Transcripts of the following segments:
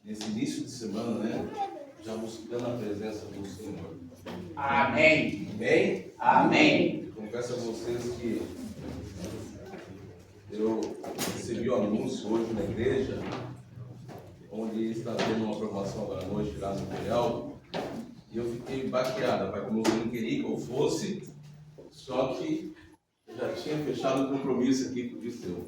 nesse início de semana, né? Já buscando a presença do Senhor. Amém. Amém? Amém. Eu confesso a vocês que eu recebi o anúncio hoje na igreja, onde está tendo uma promoção agora à noite lá no Imperial, e eu fiquei baqueado, pai, como eu não queria que eu fosse, só que eu já tinha fechado o compromisso aqui com o Viseu.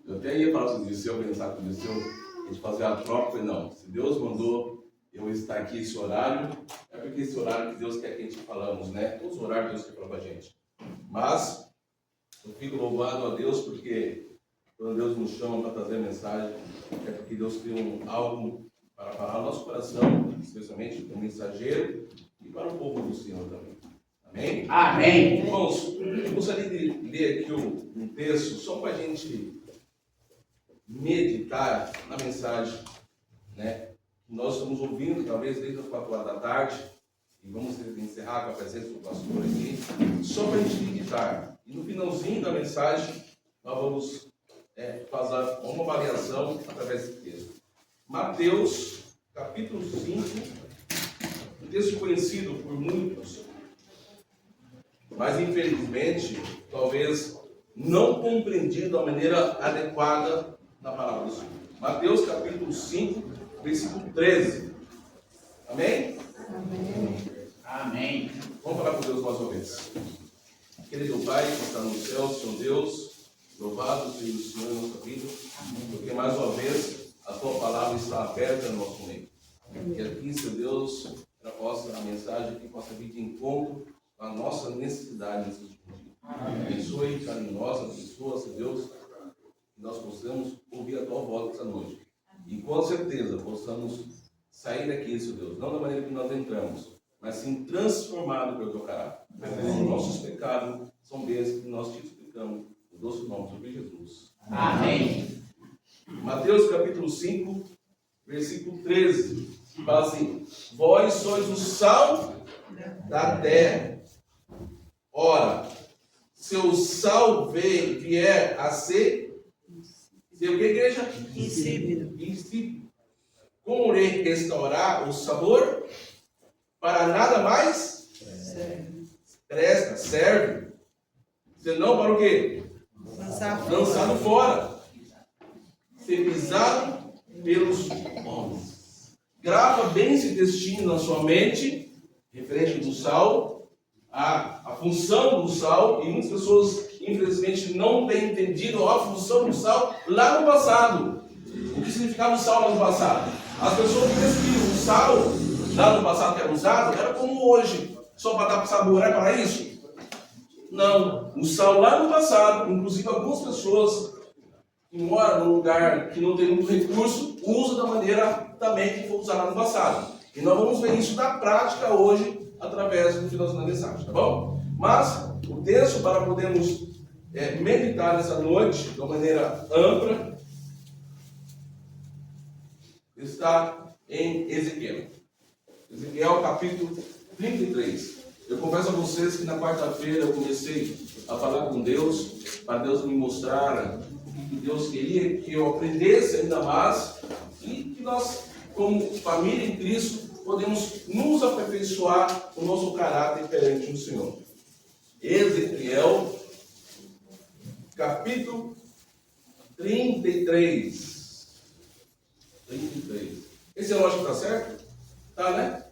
Eu até ia falar com o Viseu, pensar com o Viseu, a gente fazer a troca, falei, não, se Deus mandou eu estar aqui esse horário, é porque esse horário que Deus quer que a gente falamos, né? Todos os horários Deus quer falar pra gente. Mas eu fico louvado a Deus porque quando Deus nos chama para trazer a mensagem, é porque Deus tem algo para falar no nosso coração, especialmente como mensageiro e para o povo do Senhor também. Amém? Amém. Irmãos, eu gostaria de ler aqui um texto só para a gente meditar na mensagem, né? Nós estamos ouvindo, talvez desde as 4 horas da tarde, e vamos encerrar com a presença do pastor aqui, só para a gente meditar. E no finalzinho da mensagem, nós vamos fazer uma avaliação através desse texto. Mateus, capítulo 5, um texto conhecido por muitos, mas infelizmente, talvez não compreendido da maneira adequada na palavra do Senhor. Mateus, capítulo 5, versículo 13. Amém? Amém. Amém. Vamos falar com Deus mais uma vez. Querido Pai, que está no céu, Senhor Deus, louvado seja o Senhor em nossa vida, porque mais uma vez a Tua palavra está aberta no nosso meio. Que aqui, Senhor Deus, a mensagem que possa vir de encontro à nossa necessidade nesse último dia. Abençoe carinhosa pessoa, Senhor Deus, que nós possamos ouvir a Tua voz essa noite. E com certeza possamos sair daqui, Senhor Deus, não da maneira que nós entramos, mas sim transformado pelo Teu caráter. Os nossos pecados são bênçãos que nós te explicamos no doce nome de Jesus. Amém. Mateus capítulo 5, versículo 13, fala assim: vós sois o sal da terra. Ora, se o sal vier a ser o que, igreja? Insípido. Insípido. Como restaurar o sabor? Para nada mais presta, serve. Senão para o quê? Lançado fora. Ser pisado pelos homens. Grava bem esse textinho na sua mente, referente do sal, a função do sal, e muitas pessoas infelizmente não têm entendido a função do sal lá no passado. O que significava o sal lá no passado? As pessoas pensam que o sal lá no passado que era usado era como hoje, só para dar sabor, é para isso? Não, o sal lá no passado, inclusive algumas pessoas que moram num lugar que não tem muito recurso, usam da maneira também que foi usado lá no passado. E nós vamos ver isso na prática hoje, através do finalzinho da mensagem, tá bom? Mas o texto para podermos meditar nessa noite de uma maneira ampla está em Ezequiel. Ezequiel capítulo 33. Eu confesso a vocês que na quarta-feira eu comecei a falar com Deus, para Deus me mostrar o que Deus queria que eu aprendesse ainda mais e que nós, como família em Cristo, podemos nos aperfeiçoar o nosso caráter perante o Senhor. Ezequiel capítulo 33. 33. Esse relógio está certo? Tá, né?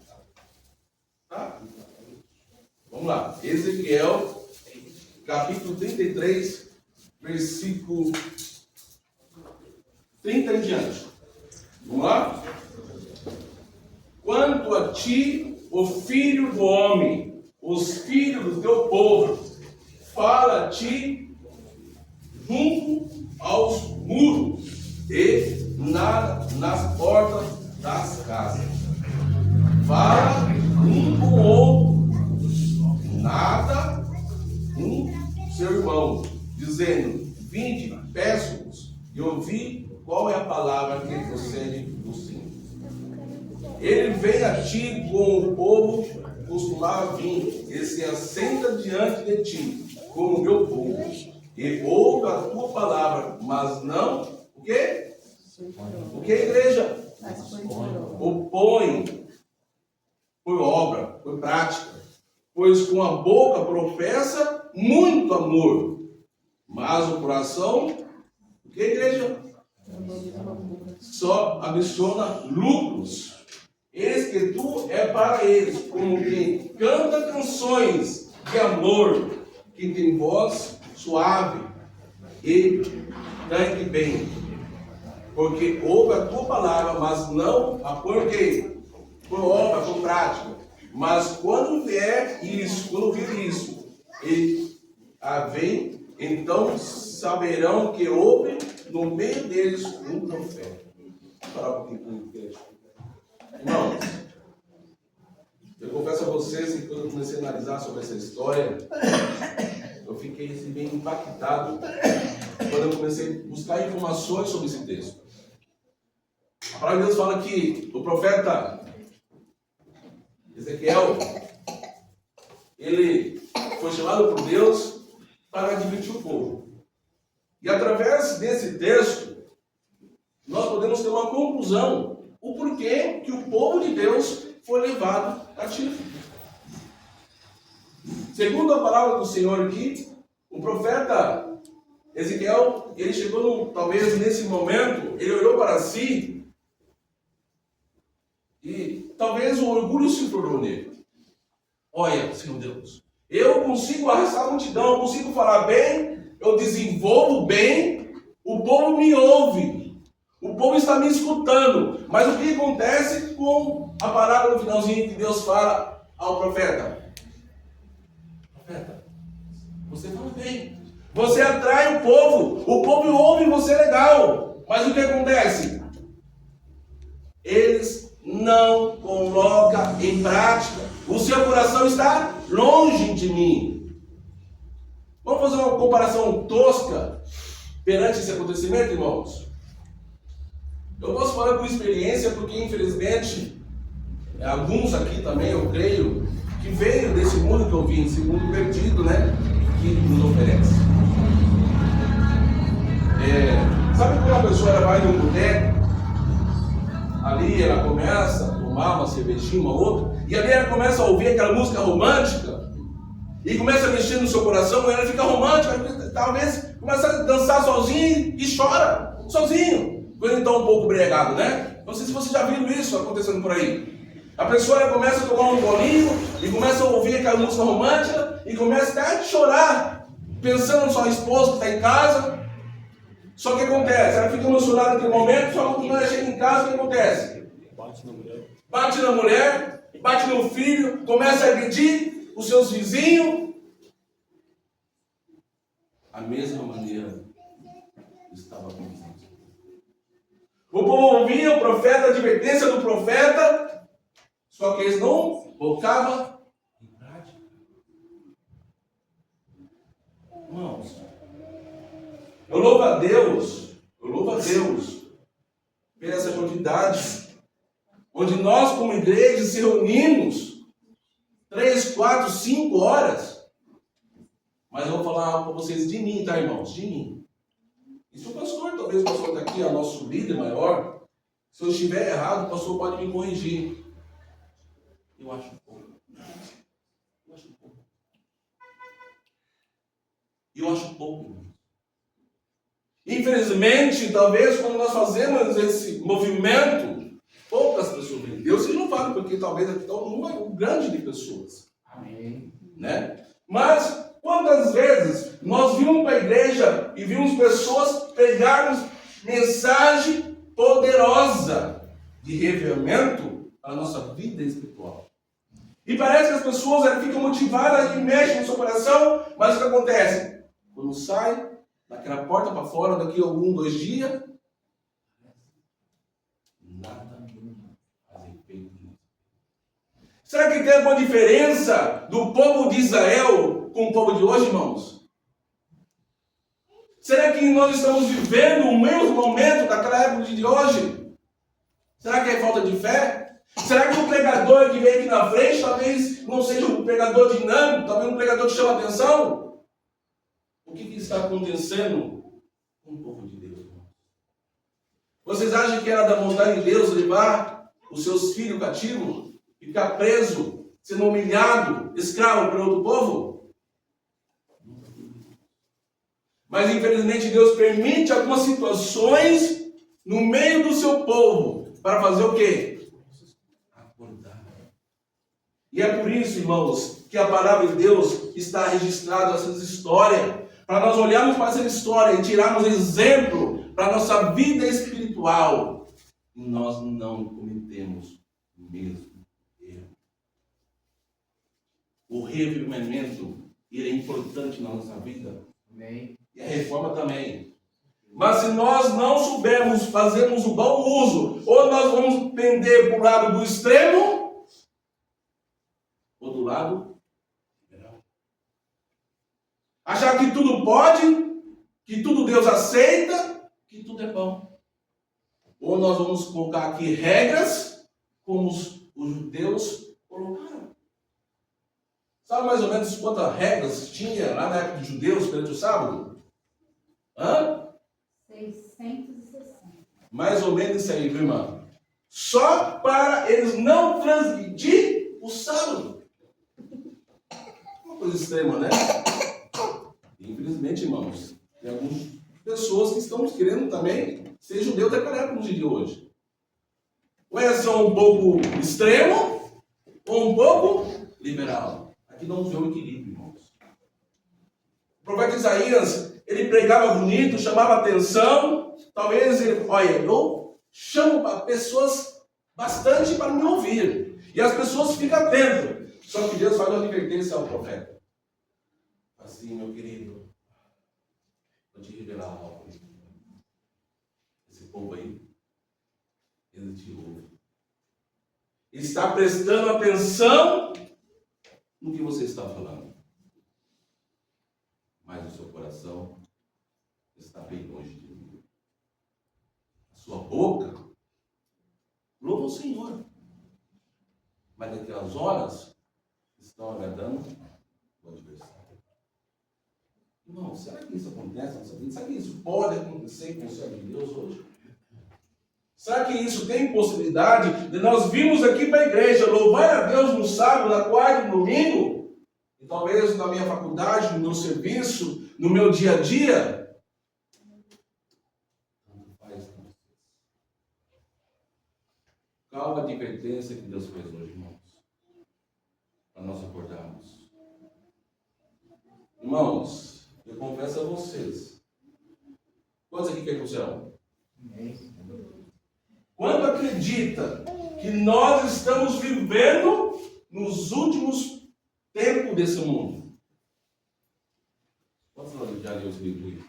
Tá? Vamos lá. Ezequiel, capítulo 33, versículo 30 em diante. Vamos lá? Quanto a ti, o filho do homem, os filhos do teu povo, fala a ti junto aos muros e nas portas das casas. Fala um com o outro, nada um seu irmão, dizendo: vinde, peço-vos, e ouvi qual é a palavra que procede do Senhor. Ele vem a ti como o povo costumava vir, e se assenta diante de ti, como meu povo, e ouve a tua palavra, mas não, o quê? O que, igreja? O põe por obra, por prática. Pois com a boca professa muito amor, mas o coração, o que, igreja? Só ambiciona lucros. Eis que tu é para eles como quem canta canções de amor, que tem voz suave e cante bem. Porque ouve a tua palavra, mas não a por quê? Por obra, por prática. Mas quando vier isso, quando vir isso, e a vem, então saberão que houve no meio deles um profeta. Para um pouquinho, igreja. Irmãos, eu confesso a vocês que quando eu comecei a analisar sobre essa história, eu fiquei assim, bem impactado quando eu comecei a buscar informações sobre esse texto. A palavra de Deus fala que o profeta Ezequiel, ele foi chamado por Deus para advertir o povo. E através desse texto, nós podemos ter uma conclusão, o porquê que o povo de Deus foi levado cativo. Segundo a palavra do Senhor aqui, o profeta Ezequiel, ele chegou, talvez nesse momento, ele olhou para si e talvez o orgulho se tornou nele. Olha, Senhor Deus, eu consigo arrastar a multidão, eu consigo falar bem, eu desenvolvo bem, o povo me ouve. O povo está me escutando, mas o que acontece com a palavra no finalzinho que Deus fala ao profeta? Profeta, você fala bem, você atrai o povo ouve você legal, mas o que acontece? Eles não colocam em prática, o seu coração está longe de mim. Vamos fazer uma comparação tosca perante esse acontecimento, irmãos? Eu posso falar com experiência porque, infelizmente, alguns aqui também, eu creio, que veio desse mundo que eu vim, esse mundo perdido, né? Que nos oferece. Sabe quando uma pessoa ela vai num boteco, ali ela começa a tomar uma cervejinha, uma outra, e ali ela começa a ouvir aquela música romântica, e começa a mexer no seu coração, e ela fica romântica, talvez começa a dançar sozinho e chora, sozinho. Quando então um pouco embriagado, né? Não sei se vocês já viram isso acontecendo por aí. A pessoa começa a tomar um golinho e começa a ouvir aquela música romântica e começa até a chorar, pensando na sua esposa que está em casa. Só que o que acontece? Ela fica emocionada naquele momento, só que quando ela chega em casa, o que acontece? Bate na mulher, bate no filho, começa a agredir os seus vizinhos. A mesma maneira estava acontecendo. O povo ouvia o profeta, a advertência do profeta, só que eles não colocavam em prática. Irmãos, eu louvo a Deus por essa quantidade, onde nós como igreja se reunimos 3, 4, 5 horas. Mas eu vou falar algo para vocês de mim, tá, irmãos? De mim. E se o pastor, talvez o pastor daqui, é nosso líder maior, se eu estiver errado, o pastor pode me corrigir. Eu acho pouco. Eu acho pouco. Infelizmente, talvez quando nós fazemos esse movimento, poucas pessoas veem. Deus não fala, porque talvez aqui está um número grande de pessoas. Amém. Né? Mas quantas vezes nós vimos para a igreja e vimos pessoas pegarmos mensagem poderosa de revelamento para a nossa vida espiritual. E parece que as pessoas elas ficam motivadas e mexem no seu coração, mas o que acontece? Quando sai daquela porta para fora, daqui a 1, 2 dias, nada faz efeito. Será que tem alguma diferença do povo de Israel com o povo de hoje, irmãos? Será que nós estamos vivendo o mesmo momento daquela época de hoje? Será que é falta de fé? Será que o pregador que vem aqui na frente talvez não seja um pregador dinâmico, talvez um pregador que chama a atenção? O que está acontecendo com o povo de Deus, irmãos? Vocês acham que era da vontade de Deus levar os seus filhos cativos, ficar preso, sendo humilhado, escravo por outro povo? Mas infelizmente Deus permite algumas situações no meio do seu povo para fazer o quê? Acordar. E é por isso, irmãos, que a palavra de Deus está registrada nessas histórias, para nós olharmos para essa história e tirarmos exemplo para a nossa vida espiritual. E nós não cometemos o mesmo erro. O reavivamento, ele é importante na nossa vida. Amém. E a reforma também. Mas se nós não soubermos fazermos o bom uso, ou nós vamos pender para o lado do extremo, ou do lado liberal. Achar que tudo pode, que tudo Deus aceita, que tudo é bom. Ou nós vamos colocar aqui regras, como os judeus colocaram. Sabe mais ou menos quantas regras tinha lá na época dos judeus perante o sábado? 660. Mais ou menos isso aí, viu, irmão? Só para eles não transgredir o sábado. Uma coisa extrema, né? Infelizmente, irmãos, tem algumas pessoas que estão querendo também ser judeu declarado no dia de hoje. Ou é só um pouco extremo, ou um pouco liberal. Aqui não vê o equilíbrio, irmãos. O profeta Isaías, ele pregava bonito, chamava atenção. Talvez ele, olha, eu chamo pessoas bastante para me ouvir. E as pessoas ficam atentas. Só que Deus faz uma advertência ao profeta. Assim, meu querido, vou te revelar algo. Esse povo aí, ele te ouve. Ele está prestando atenção no que você está falando. Mas o seu coração está bem longe de mim. A sua boca louva o Senhor. Mas naquelas horas estão agradando o adversário. Irmão, será que isso acontece na nossa vida? Será que isso pode acontecer com o servo de Deus hoje? Será que isso tem possibilidade de nós virmos aqui para a igreja, louvar a Deus no sábado, na quarta e no domingo? E talvez na minha faculdade, no meu serviço, no meu dia a dia? Tanto faz com vocês. Qual a advertência que Deus fez hoje, irmãos? Para nós acordarmos. Irmãos, eu confesso a vocês. Quantos aqui querem ir para o céu? Amém. Quando acredita que nós estamos vivendo nos últimos tempos desse mundo? Quantos já leu esse livro aí?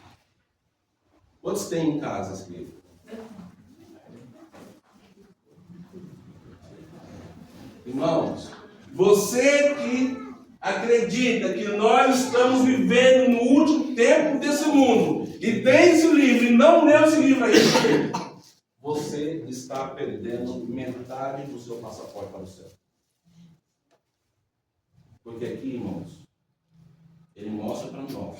Quantos tem em casa esse livro? Irmãos, você que acredita que nós estamos vivendo no último tempo desse mundo e tem esse livro e não leu esse livro aí, você está perdendo metade do seu passaporte para o céu. Porque aqui, irmãos, ele mostra para nós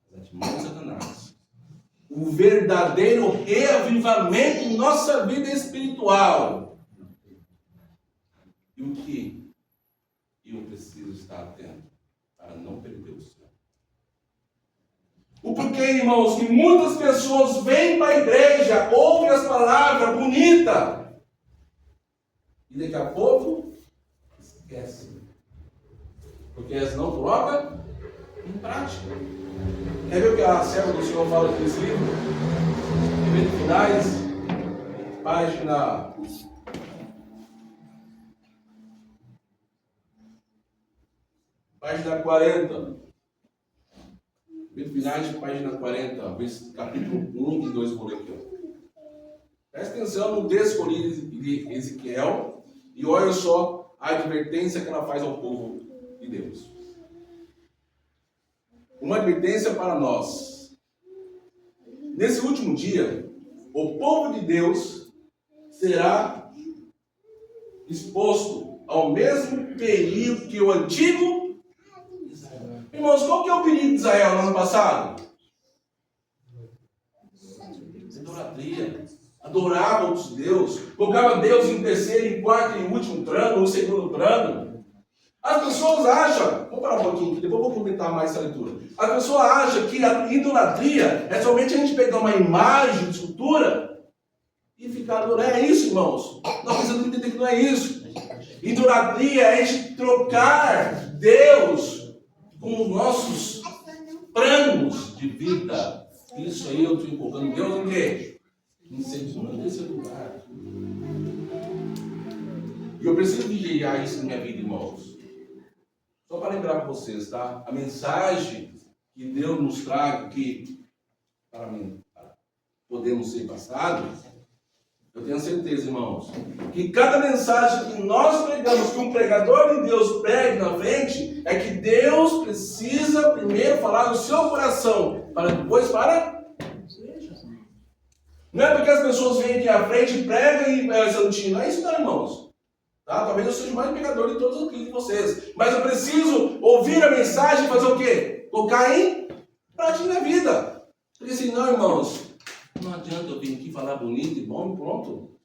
as artimanhas de Satanás, o verdadeiro reavivamento em nossa vida espiritual. E o que eu preciso estar atento para não perder o céu. O porquê, irmãos, que muitas pessoas vêm para a igreja, ouvem as palavras bonitas, e daqui a pouco esquecem. Porque elas não colocam em prática. Quer ver o que a serva do Senhor fala aqui nesse livro? Eventos Finais, página 40. Eventos Finais, página 40, capítulo 1 e 2, vou ler aqui. Presta atenção no texto de Ezequiel e olha só a advertência que ela faz ao povo de Deus. Uma advertência para nós. Nesse último dia, o povo de Deus será exposto ao mesmo perigo que o antigo Israel. Irmãos, qual que é o perigo de Israel no ano passado? Idolatria. Adorava outros deuses. Colocava Deus em terceiro, em quarto, em último plano, em segundo plano. As pessoas acham, vamos parar um pouquinho, depois eu vou comentar mais essa leitura. As pessoas acham que a idolatria é somente a gente pegar uma imagem de escultura e ficar adorando. É isso, irmãos. Nós precisamos entender que não é isso. Idolatria é a gente trocar Deus com os nossos planos de vida. Isso aí eu estou colocando Deus em quê? Em segundo e terceiro lugar. E eu preciso vigiar isso na minha vida, irmãos. Só para lembrar para vocês, tá? A mensagem que Deus nos traz aqui para mim, podemos ser passados, eu tenho certeza, irmãos, que cada mensagem que nós pregamos, que um pregador de Deus pregue na frente, é que Deus precisa primeiro falar no seu coração, para depois para... Não é porque as pessoas vêm aqui à frente e pregam e santinho, não é isso não, irmãos. Tá? Talvez eu seja o mais pregador de todos aqui de vocês, mas eu preciso ouvir a mensagem e fazer o quê? Colocar em prática na vida. Porque senão, irmãos, não adianta eu vir aqui falar bonito e bom e pronto.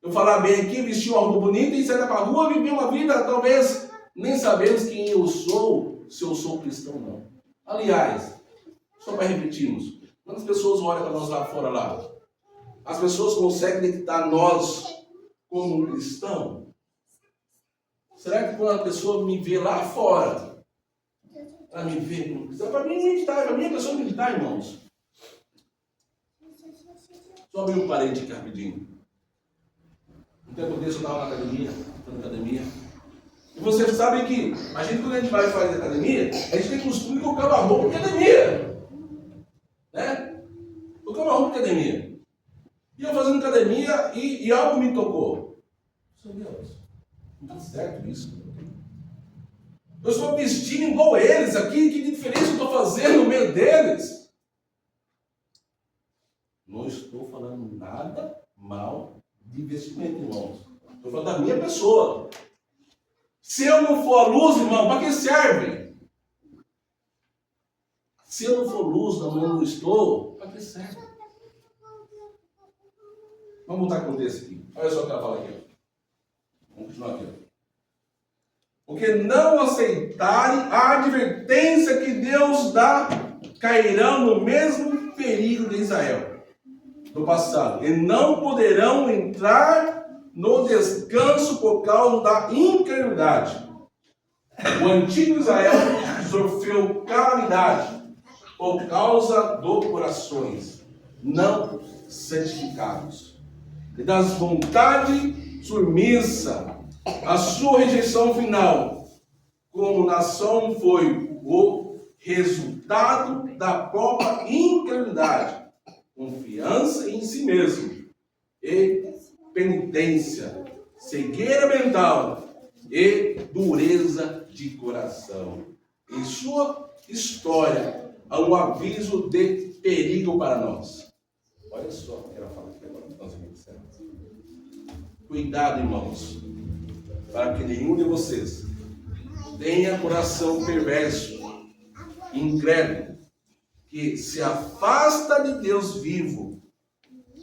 Eu falar bem aqui, vestir uma roupa bonita e sair para a rua, viver uma vida, talvez nem sabemos quem eu sou, se eu sou cristão ou não. Aliás, só para repetirmos, quantas pessoas olham para nós lá fora lá? As pessoas conseguem detectar nós como um cristão? Será que quando a pessoa me vê lá fora, ela me vê como cristão? Para mim é militar, para mim é pessoa militar, irmãos. Só abrir um parente aqui rapidinho. Um tempo desse eu estava na academia, e vocês sabem que a gente, quando a gente vai fazer academia, a gente tem costume de colocar uma roupa de academia. Né? Colocar uma roupa de academia. E eu fazendo academia e algo me tocou. Meu Deus, não está certo isso. Eu estou vestindo igual eles aqui, que diferença eu estou fazendo no meio deles? Não estou falando nada mal de vestimento, irmãos. Estou falando da minha pessoa. Se eu não for a luz, irmão, para que serve? Se eu não for luz, não estou, para que serve? Vamos voltar com o texto aqui. Olha só o que ela fala aqui. Vamos continuar aqui. Porque não aceitarem a advertência que Deus dá, cairão no mesmo perigo de Israel do passado. E não poderão entrar no descanso por causa da incredulidade. O antigo Israel sofreu calamidade por causa dos corações não santificados e das vontades submissa. A sua rejeição final como nação foi o resultado da própria incredulidade, confiança em si mesmo e penitência, cegueira mental e dureza de coração. Em sua história há um aviso de perigo para nós. Olha só o que ela fala aqui agora. Cuidado, irmãos, para que nenhum de vocês tenha coração perverso, incrédulo, que se afasta de Deus vivo,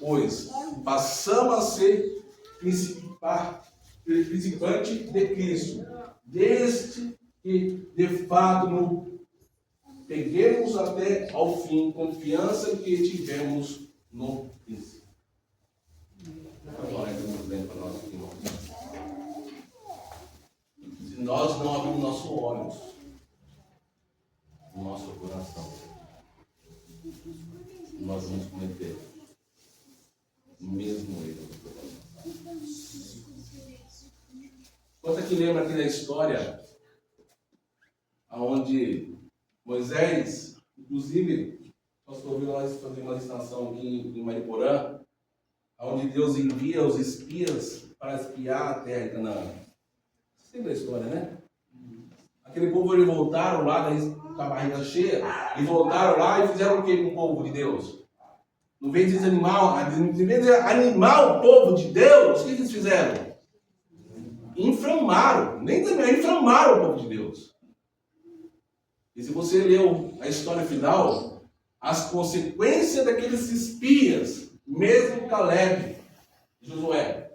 pois passamos a ser participante de Cristo, desde que de fato nos peguemos até ao fim, confiança que tivemos no princípio. Agora, para nós aqui, irmãos. Se nós não abrirmos nossos olhos, o nosso coração, nós vamos cometer o mesmo erro. Quanto que lembra aqui da história onde Moisés, inclusive, nós ouvimos fazer uma licitação aqui em Mariporã, onde Deus envia os espias para espiar a terra de Canaã. Você lembra a história, né? Aquele povo, eles voltaram lá com a barriga cheia, e voltaram lá e fizeram o que com o povo de Deus? Não vem desanimar, em vez de animar o povo de Deus, o que eles fizeram? Inflamaram, nem também, inflamaram o povo de Deus. E se você leu a história final, as consequências daqueles espias, mesmo Caleb e Josué,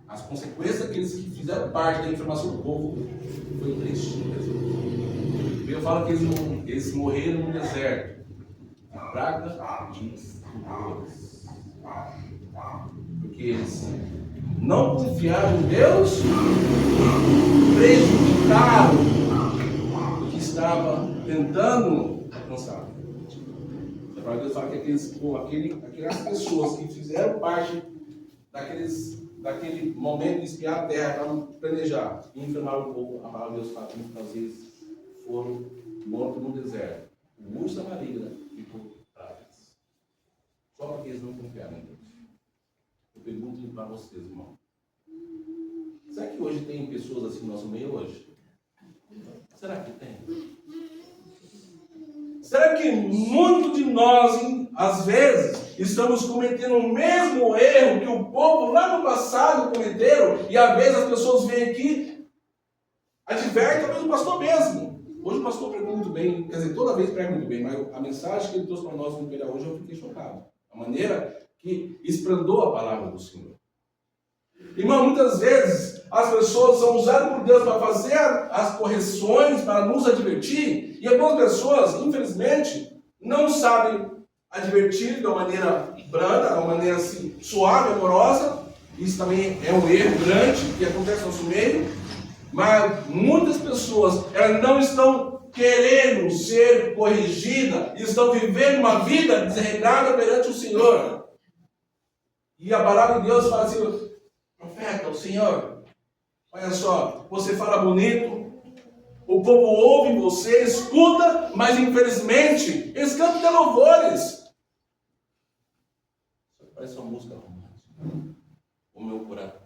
as consequências daqueles que fizeram parte da informação do povo, foi triste. Eu falo que eles morreram no deserto, a praga de tumores, porque eles não confiaram em Deus, prejudicaram o que estava tentando alcançar. A palavra de Deus fala que aquelas pessoas que fizeram parte daquele momento de espiar a terra para planejar e enfermar o povo, a palavra de Deus fala que muitas vezes foram mortos no deserto. O urso da Maria ficou para eles. Só porque eles não confiaram em Deus. Eu pergunto para vocês, irmão. Será que hoje tem pessoas assim no nosso meio hoje? Será que tem? Será que muitos de nós, às vezes, estamos cometendo o mesmo erro que o povo lá no passado cometeram, e às vezes as pessoas vêm aqui, advertem, talvez o pastor mesmo. Hoje o pastor prega muito bem, quer dizer, toda vez prega muito bem, mas a mensagem que ele trouxe para nós no Imperial hoje, eu fiquei chocado. A maneira que esprandou a palavra do Senhor. Irmão, muitas vezes as pessoas são usadas por Deus para fazer as correções, para nos advertir, e algumas pessoas, infelizmente, não sabem advertir de uma maneira branda, de uma maneira assim, suave, amorosa. Isso também é um erro grande que acontece no nosso meio. Mas muitas pessoas, elas não estão querendo ser corrigidas, estão vivendo uma vida desregrada perante o Senhor. E a palavra de Deus fala assim: profeta, o Senhor, olha só, você fala bonito, o povo ouve você, escuta, mas infelizmente eles cantam de louvores. Parece uma música romântica.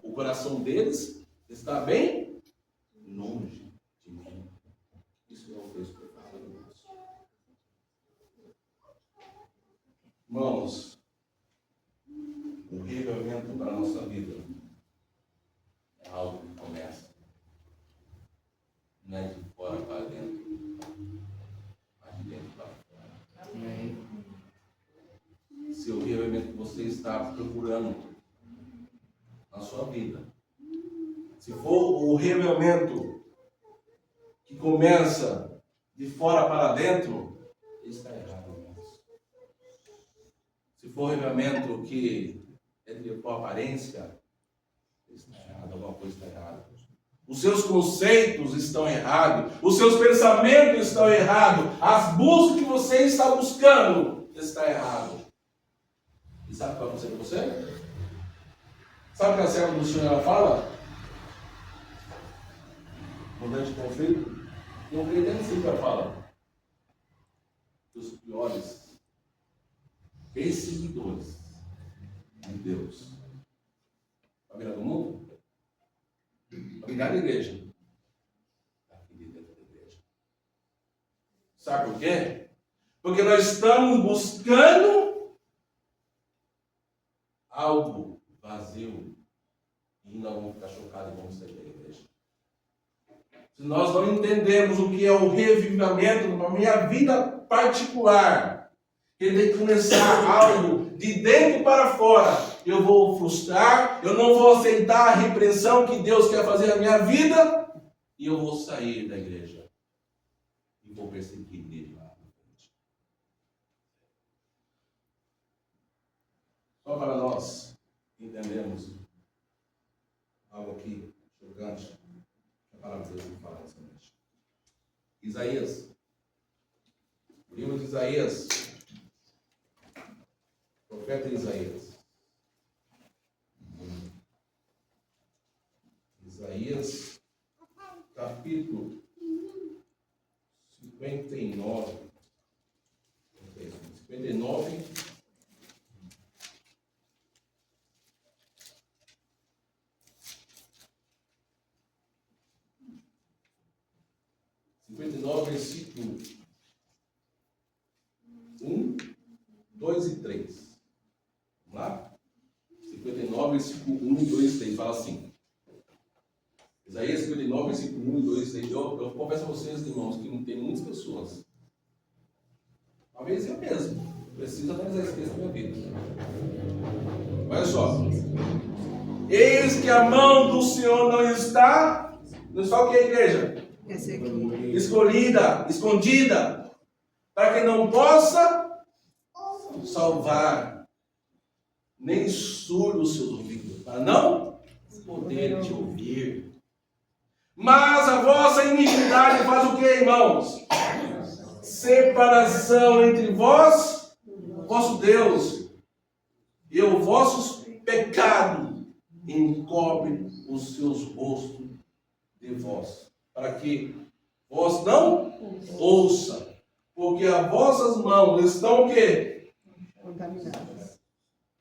O coração deles está bem longe de mim. Isso é o texto que eu falo. Irmãos, o reavivamento para a nossa vida é algo que começa, não é de fora para dentro, mas de dentro para fora. Amém. Se o reavivamento que você está procurando na sua vida, se for o reavivamento que começa de fora para dentro, está errado, irmãos. Se for o reavivamento que é de boa aparência, está errado, alguma coisa está errada. Os seus conceitos estão errados, os seus pensamentos estão errados, as buscas que você está buscando está errado. E sabe o que vai acontecer com você? Sabe o que a serva do Senhor ela fala? Durante o conflito, e um crente sempre ela fala dos piores perseguidores de Deus. Para virar do mundo? Para virar da igreja. Aqui dentro da igreja. Sabe por quê? Porque nós estamos buscando algo vazio e nós vamos ficar chocados e vamos sair da igreja. Se nós não entendemos o que é o revivimento na minha vida particular, ele tem que começar algo de dentro para fora. Eu vou frustrar, eu não vou aceitar a repreensão que Deus quer fazer na minha vida, e eu vou sair da igreja e vou perseguir Ele lá na frente. Só para nós entendermos algo aqui chocante que a palavra de Deus me fala nessa noite. Isaías, o livro de Isaías, profeta Isaías. Isaías, capítulo 59. 59. Versículo 1, 2 e 3. Vamos lá? 59, versículo 1, 2 e 3. Fala assim. Isaías 59, versículo 1, 2 e 3. Eu confesso a vocês, irmãos, que não tem muitas pessoas. A Talvez eu mesmo preciso analisar esse texto na minha vida. Olha só. Eis que a mão do Senhor não está o que, igreja? Esse aqui. Escolhida, escondida, para que não possa salvar, nem surdo os seus ouvidos, para não poder te ouvir. Mas a vossa iniquidade faz o que, irmãos? Separação entre vós, vosso Deus, e o vosso pecado encobre os seus rostos de vós, para que vós não ouça, porque as vossas mãos estão o quê? Contaminadas.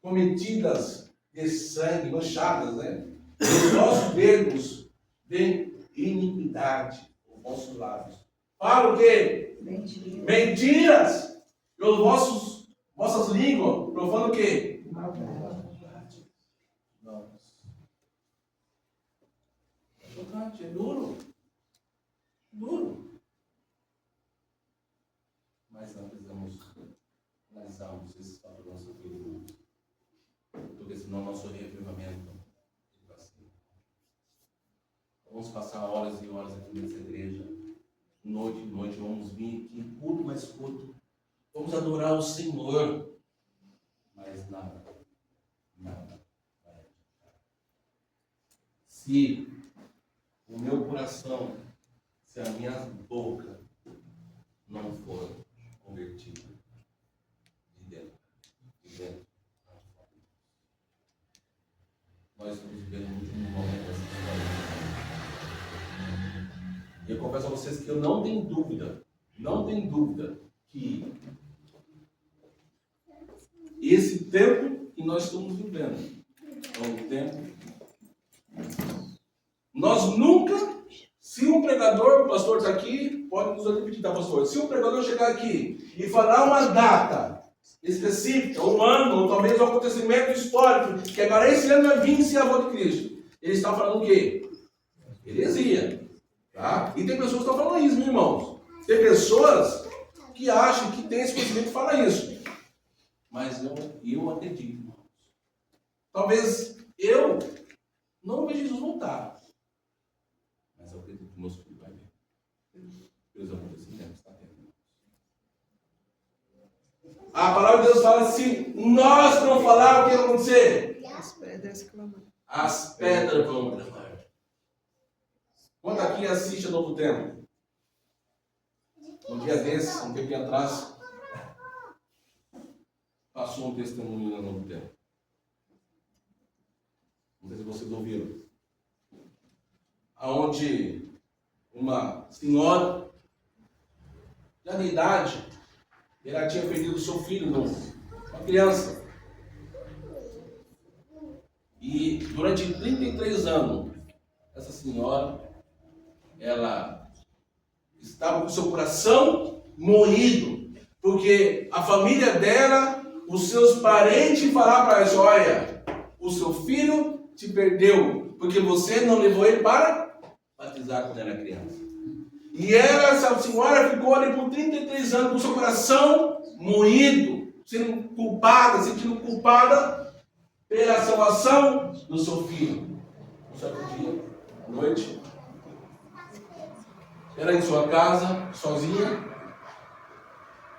Cometidas de sangue, manchadas, né? Os vossos dedos de iniquidade, os vossos lábios. Fala o quê? Mentira. Mentiras. E os vossas línguas profanam o quê? Maldade. Não. É chocante, é duro. Duro. Mas não precisamos analisarmos esses fatores da nossa vida. Porque senão nosso reavivamento vai ser. Vamos passar horas e horas aqui nessa igreja. Noite e noite, vamos vir aqui, culto mais culto. Vamos adorar o Senhor. Mas nada. Se o meu coração, se a minha boca não for convertida de dentro, nós estamos vivendo o último momento dessa história. E eu confesso a vocês que eu não tenho dúvida que esse tempo que nós estamos vivendo é um tempo. Nós nunca, se um pregador, o pastor está aqui, pode nos repetir, tá, pastor? Se um pregador chegar aqui e falar uma data específica, um ano, ou talvez um acontecimento histórico, que agora esse ano vai vir ser a volta de Cristo, ele está falando o quê? Heresia. Tá? E tem pessoas que estão falando isso, meus irmãos. Tem pessoas que acham que tem esse conhecimento e falam isso. Mas eu acredito, irmãos. Talvez eu não veja Jesus voltar. Mas eu acredito que meus filhos vão ver. Pelos acontecimentos que está tendo. A palavra de Deus fala assim: nós não falar o que vai acontecer? As pedras clamam. As pedras vão clamar. Quanto aqui assiste a Novo Tempo? Um dia desses, um tempo atrás, passou um testemunho no Novo Tempo. Não sei se vocês ouviram. Aonde uma senhora, já de idade, ela tinha perdido seu filho, uma criança. E durante 33 anos, essa senhora, ela estava com seu coração moído, porque a família dela, os seus parentes falaram para ela: olha, o seu filho te perdeu, porque você não levou ele para batizar quando era criança. E ela, essa senhora, ficou ali por 33 anos com seu coração moído, sentindo culpada pela salvação do seu filho. Um certo dia, à noite, ela em sua casa, sozinha,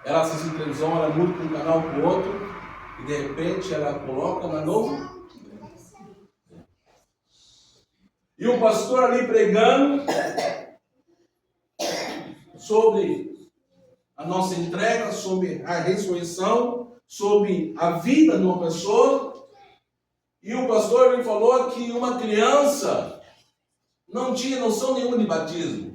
ela assiste televisão, ela muda de um canal para o outro, e de repente ela coloca na novo. E o pastor ali pregando sobre a nossa entrega, sobre a ressurreição, sobre a vida de uma pessoa. E o pastor me falou que uma criança não tinha noção nenhuma de batismo.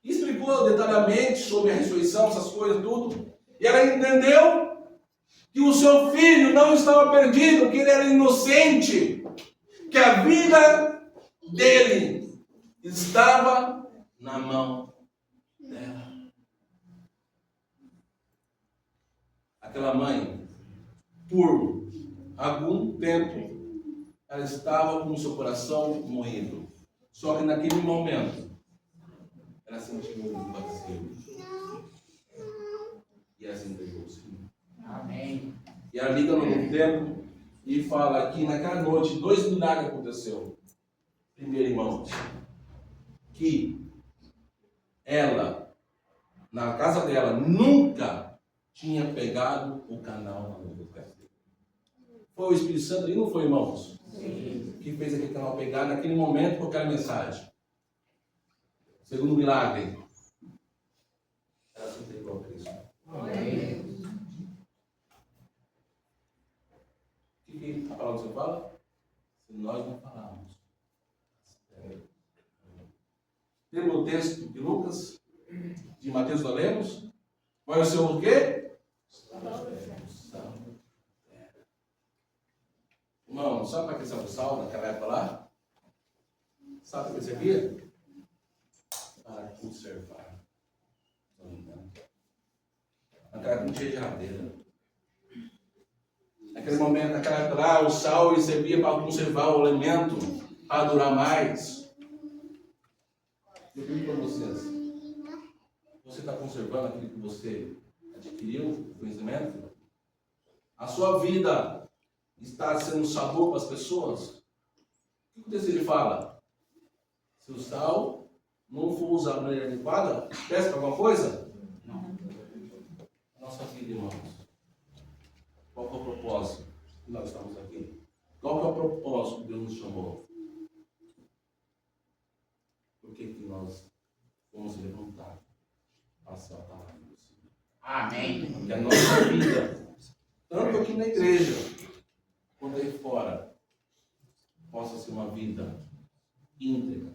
Explicou detalhadamente sobre a ressurreição, essas coisas, tudo. E ela entendeu que o seu filho não estava perdido, que ele era inocente, que a vida dele estava na mão dela. Aquela mãe, por algum tempo, ela estava com o seu coração moído. Só que naquele momento, ela sentiu um vazio. E e essa entregou o Senhor. Amém. E ela liga no novo tempo e fala que naquela noite 2 milagres aconteceu. Primeiro, irmãos, que ela, na casa dela, nunca tinha pegado o canal na novo tempo. Foi o Espírito Santo ali, não foi, irmãos? Sim. Que fez aquele canal pegar naquele momento com aquela mensagem. Segundo milagre, ela se entregou a Cristo. Amém. O que a palavra do Senhor fala? Se nós não falarmos. Temos o texto de Lucas, de Mateus nós lemos. Vai o Senhor o quê? Irmão, sabe para que serve o sal naquela época lá? Sabe para que servia? Para conservar. Naquela época não tinha geladeira. Naquele momento, naquela época lá, o sal ele servia para conservar o alimento, para durar mais. Eu pergunto para vocês, você está conservando aquilo que você adquiriu, o conhecimento? A sua vida está sendo um sabor para as pessoas? O que o texto ele fala? Se o sal não for usado de maneira adequada, peça para alguma coisa? Não. Nossa vida, irmãos. Qual que é o propósito que nós estamos aqui? Qual que é o propósito que Deus nos chamou? Por que nós vamos levantar a sua palavra do Senhor? Amém. Que a nossa vida, tanto aqui na igreja, quanto aí fora, possa ser uma vida íntegra,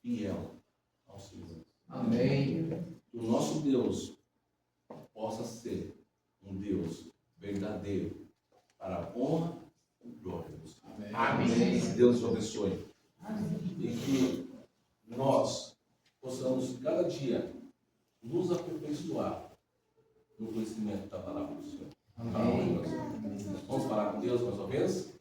fiel ao Senhor. Amém. Que o nosso Deus possa ser um Deus verdadeiro para a honra e glória do Senhor. Amém. Que Deus nos abençoe. E que nós possamos cada dia nos aperfeiçoar no conhecimento da palavra do Senhor. Amém. Vamos falar com Deus mais uma vez?